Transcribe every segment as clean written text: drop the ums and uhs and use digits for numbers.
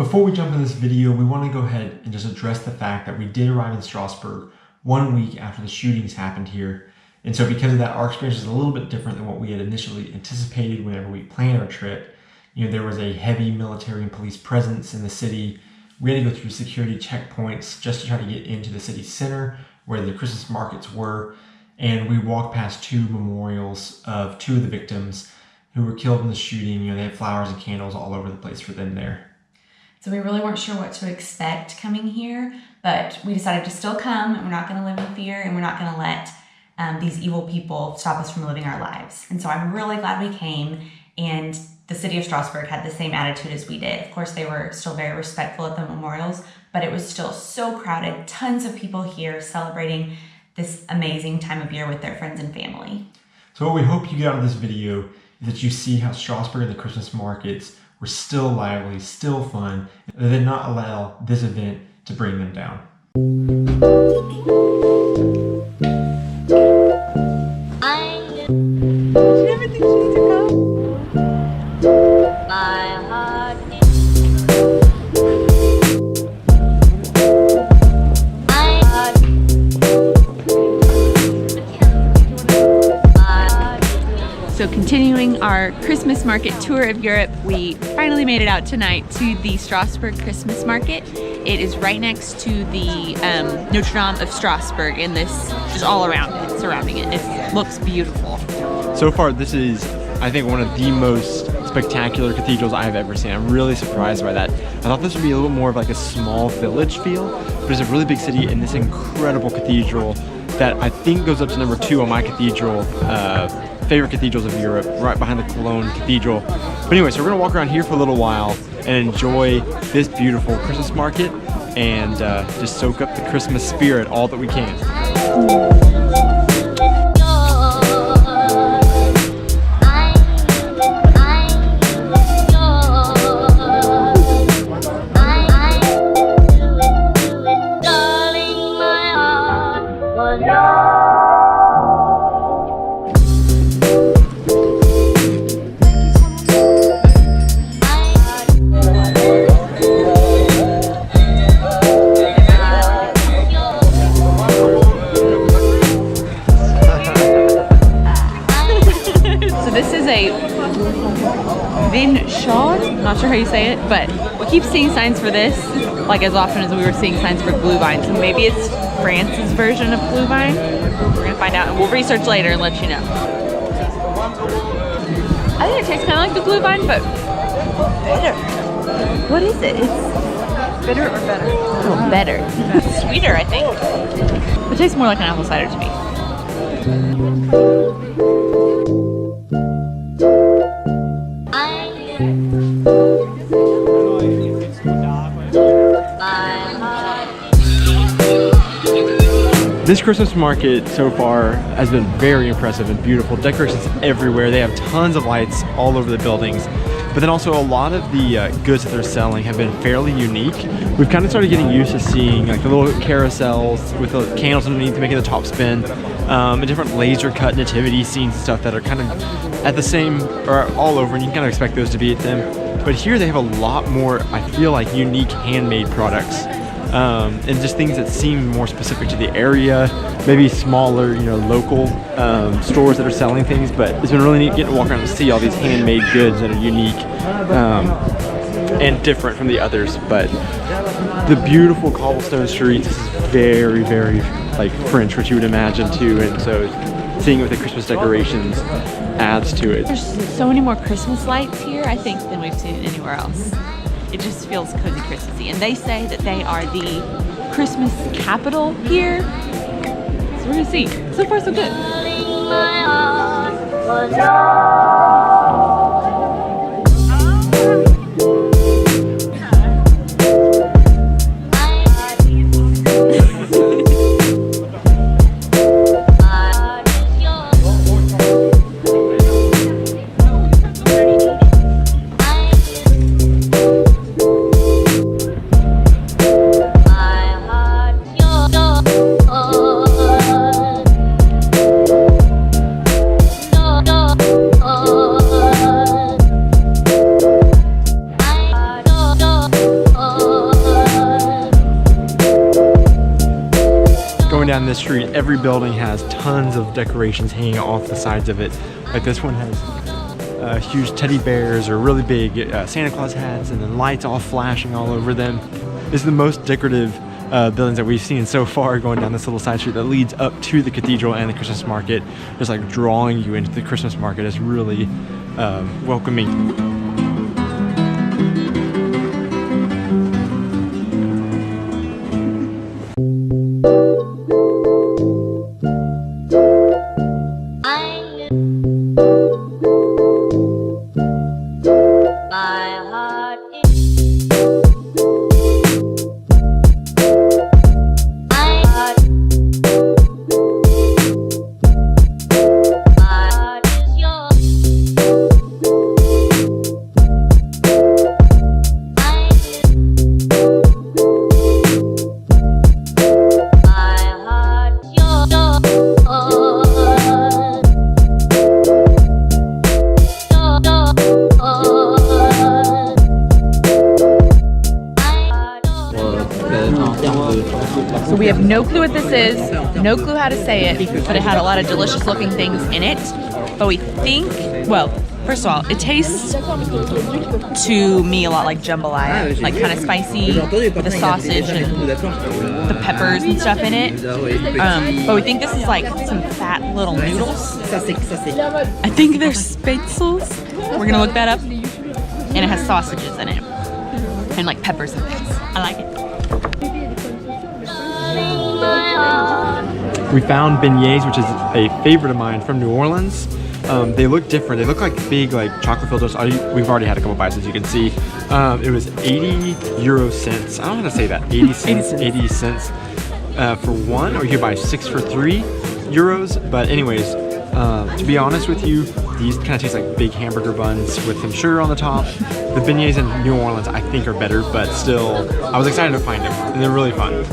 Before we jump into this video, we want to go ahead and just address the fact that we did arrive in Strasbourg 1 week after the shootings happened here. And so because of that, our experience is a little bit different than what we had initially anticipated whenever we planned our trip. You know, there was a heavy military and police presence in the city. We had to go through security checkpoints just to try to get into the city center where the Christmas markets were. And we walked past 2 memorials of 2 of the victims who were killed in the shooting. You know, they had flowers and candles all over the place for them there. So we really weren't sure what to expect coming here, but we decided to still come, and we're not going to live in fear, and we're not going to let these evil people stop us from living our lives. And so I'm really glad we came, and the city of Strasbourg had the same attitude as we did. Of course, they were still very respectful at the memorials, but it was still so crowded, tons of people here celebrating this amazing time of year with their friends and family. So what we hope you get out of this video is that you see how Strasbourg and the Christmas markets were still lively, still fun, and they did not allow this event to bring them down. So continuing our Christmas market tour of Europe, we finally made it out tonight to the Strasbourg Christmas market. It is right next to the Notre Dame of Strasbourg, and this just all around it, surrounding it. It looks beautiful. So far, this is, I think, one of the most spectacular cathedrals I've ever seen. I'm really surprised by that. I thought this would be a little more of like a small village feel, but it's a really big city and this incredible cathedral that I think goes up to number 2 on my cathedral favorite cathedrals of Europe, right behind the Cologne Cathedral. But anyway, so we're gonna walk around here for a little while and enjoy this beautiful Christmas market and just soak up the Christmas spirit all that we can. Not sure how you say it, but we keep seeing signs for this, like as often as we were seeing signs for Glühwein. So maybe it's France's version of Glühwein. We're gonna find out, and we'll research later and let you know. I think it tastes kind of like the Glühwein, but better. What is it? It's bitter or better? Oh, better. Sweeter, I think. It tastes more like an apple cider to me. This Christmas market so far has been very impressive and beautiful. Decorations everywhere. They have tons of lights all over the buildings. But then also a lot of the goods that they're selling have been fairly unique. We've kind of started getting used to seeing like the little carousels with the candles underneath making the top spin, and different laser cut nativity scenes and stuff that are kind of at the same, or all over, and you can kind of expect those to be at them. But here they have a lot more, I feel like, unique handmade products. And just things that seem more specific to the area, maybe smaller, you know, local stores that are selling things. But it's been really neat getting to walk around and see all these handmade goods that are unique and different from the others. But the beautiful cobblestone streets is very, very like French, which you would imagine too. And so seeing it with the Christmas decorations adds to it. There's so many more Christmas lights here, I think, than we've seen anywhere else. It just feels cozy Christmassy. And they say that they are the Christmas capital here. So we're gonna see. So far, so good. Oh down this street, every building has tons of decorations hanging off the sides of it. Like this one has huge teddy bears or really big Santa Claus hats, and then lights all flashing all over them. This is the most decorative buildings that we've seen so far, going down this little side street that leads up to the cathedral and the Christmas market. Just like drawing you into the Christmas market is really welcoming. So we have no clue what this is, no clue how to say it, but it had a lot of delicious looking things in it. But we think, well, first of all, it tastes to me a lot like jambalaya, like kind of spicy with the sausage and the peppers and stuff in it. But we think this is like some fat little noodles. I think they're spaetzels. We're gonna look that up. And it has sausages in it and like peppers and things. I like it. We found beignets, which is a favorite of mine from New Orleans. They look different. They look like big, like chocolate filled toast. We've already had a couple bites, as you can see. It was 80 euro cents. I don't know how to say that. 80 cents for one, or you could buy 6 for 3 euros. But anyways, to be honest with you, these kind of taste like big hamburger buns with some sugar on the top. The beignets in New Orleans, I think, are better, but still, I was excited to find them, and they're really fun.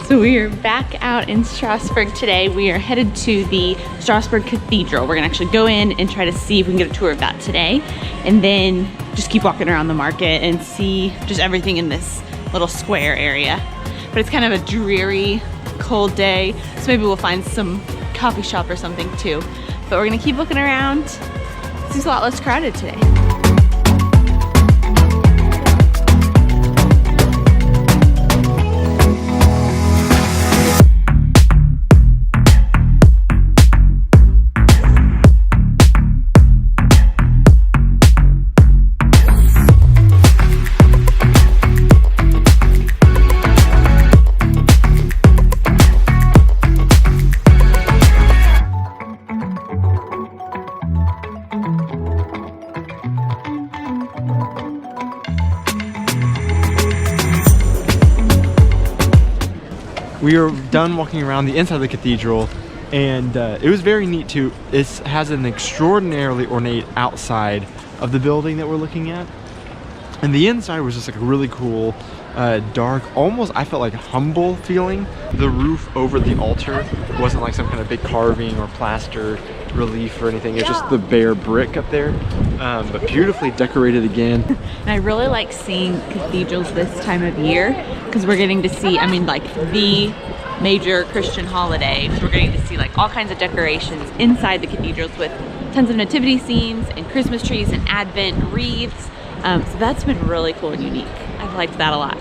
So we are back out in Strasbourg today. We are headed to the Strasbourg Cathedral. We're gonna actually go in and try to see if we can get a tour of that today, and then just keep walking around the market and see just everything in this little square area. But it's kind of a dreary, cold day, so maybe we'll find some coffee shop or something too. But we're gonna keep looking around. It seems a lot less crowded today. We are done walking around the inside of the cathedral, and it was very neat too. It has an extraordinarily ornate outside of the building that we're looking at, and the inside was just like a really cool, dark, almost I felt like humble feeling. The roof over the altar wasn't like some kind of big carving or plaster relief or anything. It's just the bare brick up there, but beautifully decorated again. And I really like seeing cathedrals this time of year because we're getting to see, I mean, like the major Christian holiday. So we're getting to see like all kinds of decorations inside the cathedrals with tons of nativity scenes and Christmas trees and Advent wreaths. So that's been really cool and unique. I've liked that a lot.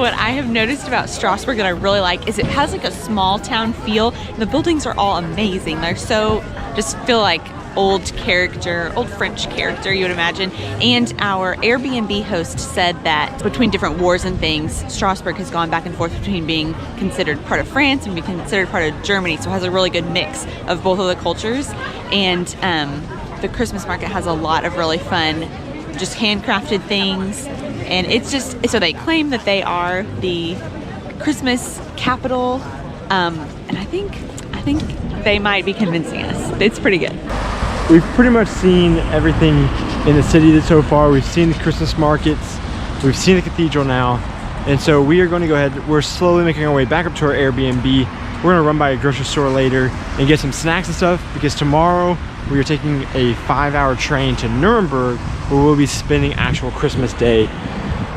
what I have noticed about Strasbourg that I really like is it has like a small town feel. And the buildings are all amazing. They're so, just feel like old character, old French character, you would imagine. And our Airbnb host said that between different wars and things, Strasbourg has gone back and forth between being considered part of France and being considered part of Germany. So it has a really good mix of both of the cultures. And the Christmas market has a lot of really fun, just handcrafted things. And it's just, so they claim that they are the Christmas capital. And I think they might be convincing us. It's pretty good. We've pretty much seen everything in the city so far. We've seen the Christmas markets, we've seen the cathedral now, and so we are going to go ahead. We're slowly making our way back up to our Airbnb. We're going to run by a grocery store later and get some snacks and stuff, because tomorrow we are taking a 5-hour train to Nuremberg, where we'll be spending actual Christmas Day.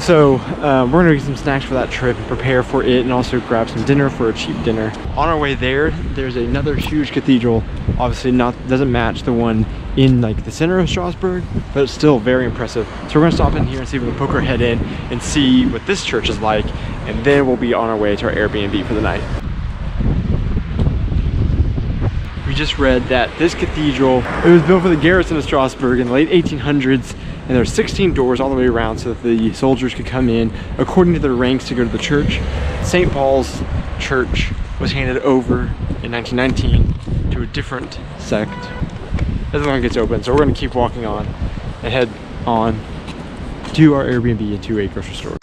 So we're gonna get some snacks for that trip and prepare for it, and also grab some dinner for a cheap dinner. On our way there's another huge cathedral. Obviously doesn't match the one in like the center of Strasbourg, but it's still very impressive. So we're gonna stop in here and see if we can poke our head in and see what this church is like, and then we'll be on our way to our Airbnb for the night. We just read that this cathedral, it was built for the garrison of Strasbourg in the late 1800s, and there's 16 doors all the way around so that the soldiers could come in according to their ranks to go to the church. St. Paul's Church was handed over in 1919 to a different sect. This one gets open, so we're going to keep walking on and head on to our Airbnb and to a grocery store.